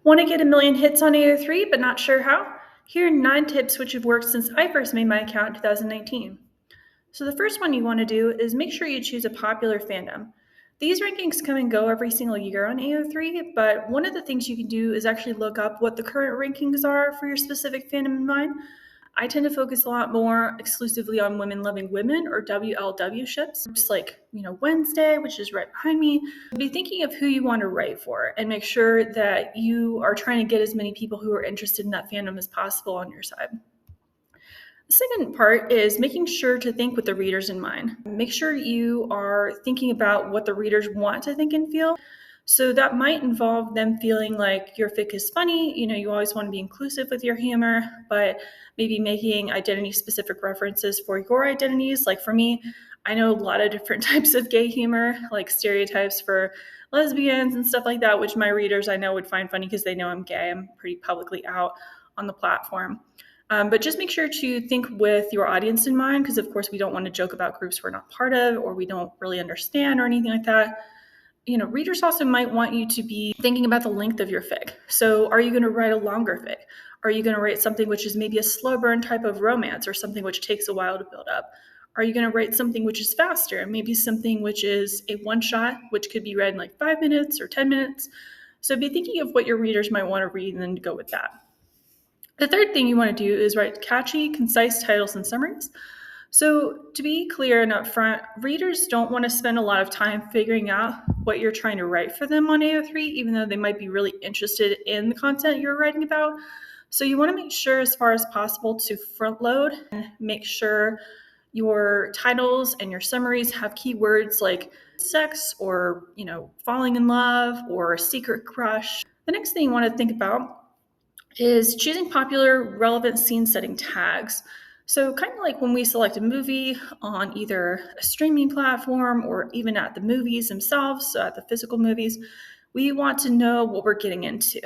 Want to get a million hits on AO3 but not sure how? Here are 9 tips which have worked since I first made my account in 2019. So the first one you want to do is make sure you choose a popular fandom. These rankings come and go every single year on AO3, but one of the things you can do is actually look up what the current rankings are for your specific fandom in mind. I tend to focus a lot more exclusively on women loving women or WLW ships, just like, Wednesday, which is right behind me. Be thinking of who you want to write for and make sure that you are trying to get as many people who are interested in that fandom as possible on your side. The second part is making sure to think with the readers in mind. Make sure you are thinking about what the readers want to think and feel. So that might involve them feeling like your fic is funny. You always want to be inclusive with your humor, but maybe making identity specific references for your identities. Like for me, I know a lot of different types of gay humor, like stereotypes for lesbians and stuff like that, which my readers I know would find funny because they know I'm gay. I'm pretty publicly out on the platform. But just make sure to think with your audience in mind, because of course we don't want to joke about groups we're not part of or we don't really understand or anything like that. Readers also might want you to be thinking about the length of your fic. So are you going to write a longer fic? Are you going to write something which is maybe a slow burn type of romance or something which takes a while to build up? Are you going to write something which is faster? Maybe something which is a one shot, which could be read in like 5 minutes or 10 minutes. So be thinking of what your readers might want to read and then go with that. The third thing you want to do is write catchy, concise titles and summaries. So to be clear and upfront, readers don't want to spend a lot of time figuring out what you're trying to write for them on AO3, even though they might be really interested in the content you're writing about. So you want to make sure as far as possible to front load and make sure your titles and your summaries have keywords like sex or, falling in love or secret crush. The next thing you want to think about is choosing popular, relevant scene setting tags. So, kind of like when we select a movie on either a streaming platform or even at the movies themselves, so at the physical movies, we want to know what we're getting into.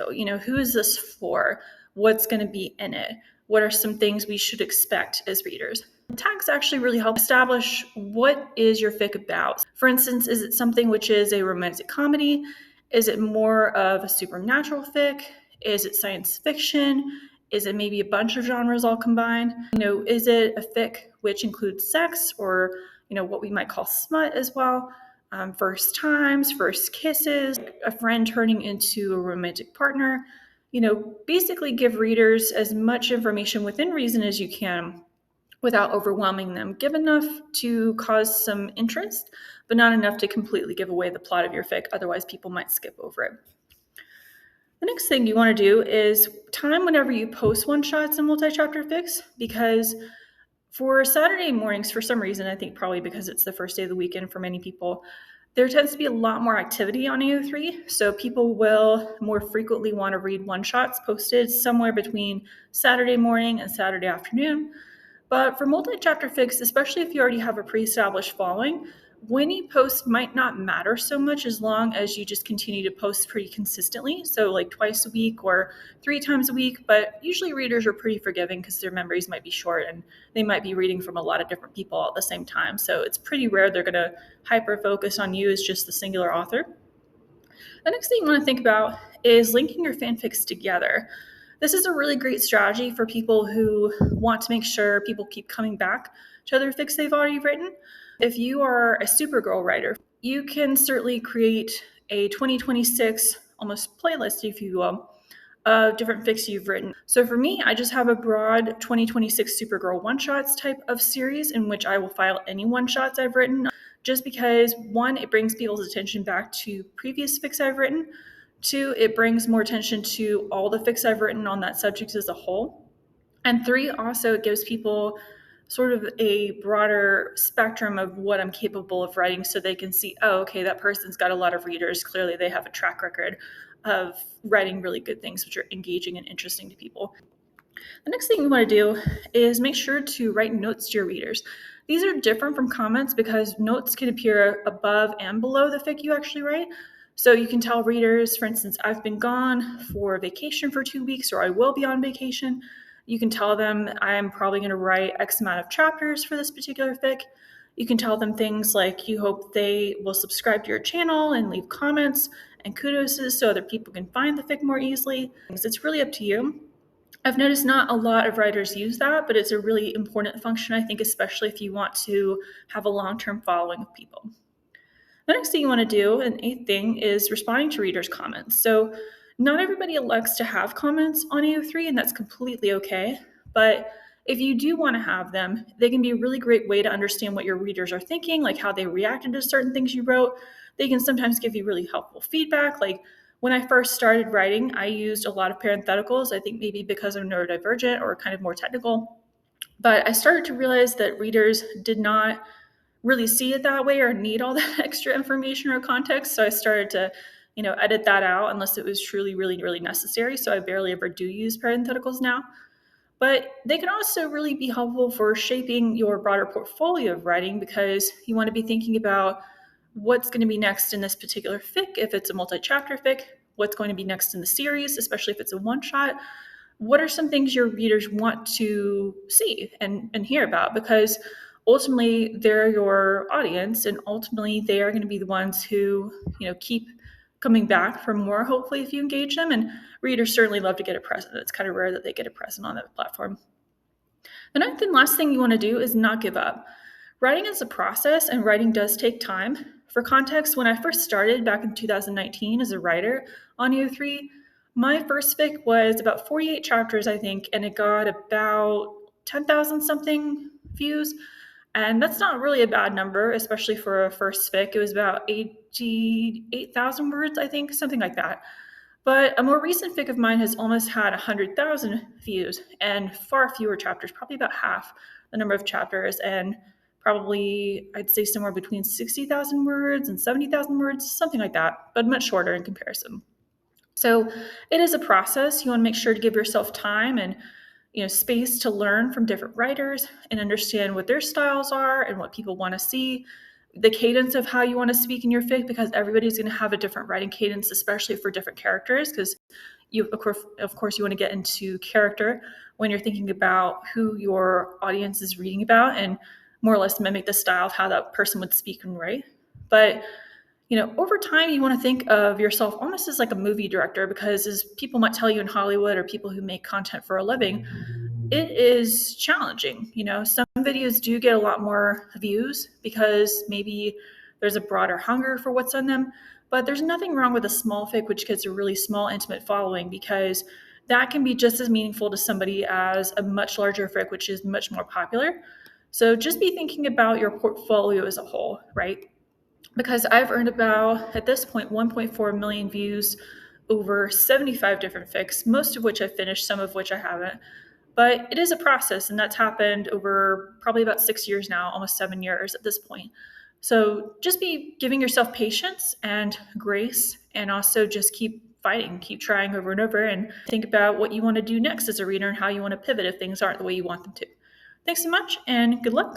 Who is this for? What's going to be in it? What are some things we should expect as readers? Tags actually really help establish what is your fic about. For instance, is it something which is a romantic comedy? Is it more of a supernatural fic? Is it science fiction? Is it maybe a bunch of genres all combined? Is it a fic which includes sex or, what we might call smut as well? First times, first kisses, a friend turning into a romantic partner. Basically give readers as much information within reason as you can without overwhelming them. Give enough to cause some interest, but not enough to completely give away the plot of your fic. Otherwise, people might skip over it. The next thing you want to do is time whenever you post one-shots and multi-chapter fics, because for Saturday mornings, for some reason, I think probably because it's the first day of the weekend for many people, there tends to be a lot more activity on AO3, so people will more frequently want to read one-shots posted somewhere between Saturday morning and Saturday afternoon. But for multi-chapter fics, especially if you already have a pre-established following, when you post might not matter so much as long as you just continue to post pretty consistently. So like twice a week or 3 times a week, but usually readers are pretty forgiving because their memories might be short and they might be reading from a lot of different people at the same time. So it's pretty rare they're going to hyper focus on you as just the singular author. The next thing you want to think about is linking your fanfics together. This is a really great strategy for people who want to make sure people keep coming back to other fics they've already written. If you are a Supergirl writer, you can certainly create a 2026 almost playlist, if you will, of different fics you've written. So for me, I just have a broad 2026 Supergirl one-shots type of series in which I will file any one-shots I've written, just because, one, it brings people's attention back to previous fics I've written. 2, it brings more attention to all the fics I've written on that subject as a whole. And 3, also it gives people sort of a broader spectrum of what I'm capable of writing so they can see, oh, okay, that person's got a lot of readers. Clearly they have a track record of writing really good things which are engaging and interesting to people. The next thing you want to do is make sure to write notes to your readers. These are different from comments because notes can appear above and below the fic you actually write. So you can tell readers, for instance, I've been gone for vacation for 2 weeks, or I will be on vacation. You can tell them I'm probably going to write X amount of chapters for this particular fic. You can tell them things like you hope they will subscribe to your channel and leave comments and kudos so other people can find the fic more easily. It's really up to you. I've noticed not a lot of writers use that, but it's a really important function, I think, especially if you want to have a long-term following of people. The next thing you want to do, an eighth thing, is responding to readers' comments. So not everybody elects to have comments on AO3, and that's completely okay. But if you do want to have them, they can be a really great way to understand what your readers are thinking, like how they reacted to certain things you wrote. They can sometimes give you really helpful feedback. Like when I first started writing, I used a lot of parentheticals, I think maybe because I'm neurodivergent or kind of more technical. But I started to realize that readers did not really see it that way or need all that extra information or context. So I started to, edit that out unless it was truly, really, really necessary. So I barely ever do use parentheticals now. But they can also really be helpful for shaping your broader portfolio of writing because you want to be thinking about what's going to be next in this particular fic, if it's a multi-chapter fic, what's going to be next in the series, especially if it's a one-shot. What are some things your readers want to see and hear about? Because ultimately they're your audience, and ultimately they are going to be the ones who, keep coming back for more, hopefully, if you engage them. And readers certainly love to get a present. It's kind of rare that they get a present on that platform. The ninth and last thing you want to do is not give up. Writing is a process, and writing does take time. For context, when I first started back in 2019 as a writer on AO3, my first fic was about 48 chapters, I think, and it got about 10,000 something views. And that's not really a bad number, especially for a first fic. It was about 88,000 words, I think, something like that. But a more recent fic of mine has almost had 100,000 views and far fewer chapters, probably about half the number of chapters, and probably I'd say somewhere between 60,000 words and 70,000 words, something like that, but much shorter in comparison. So it is a process. You want to make sure to give yourself time and space to learn from different writers and understand what their styles are and what people want to see, the cadence of how you want to speak in your fic, because everybody's going to have a different writing cadence, especially for different characters, because you of course you want to get into character when you're thinking about who your audience is reading about and more or less mimic the style of how that person would speak and write. But over time, you want to think of yourself almost as like a movie director, because as people might tell you in Hollywood or people who make content for a living, it is challenging. Some videos do get a lot more views because maybe there's a broader hunger for what's on them, but there's nothing wrong with a small fic which gets a really small, intimate following, because that can be just as meaningful to somebody as a much larger fic, which is much more popular. So just be thinking about your portfolio as a whole, right? Because I've earned about, at this point, 1.4 million views over 75 different fics, most of which I've finished, some of which I haven't. But it is a process, and that's happened over probably about 6 years now, almost 7 years at this point. So just be giving yourself patience and grace, and also just keep fighting, keep trying over and over, and think about what you want to do next as a reader and how you want to pivot if things aren't the way you want them to. Thanks so much, and good luck.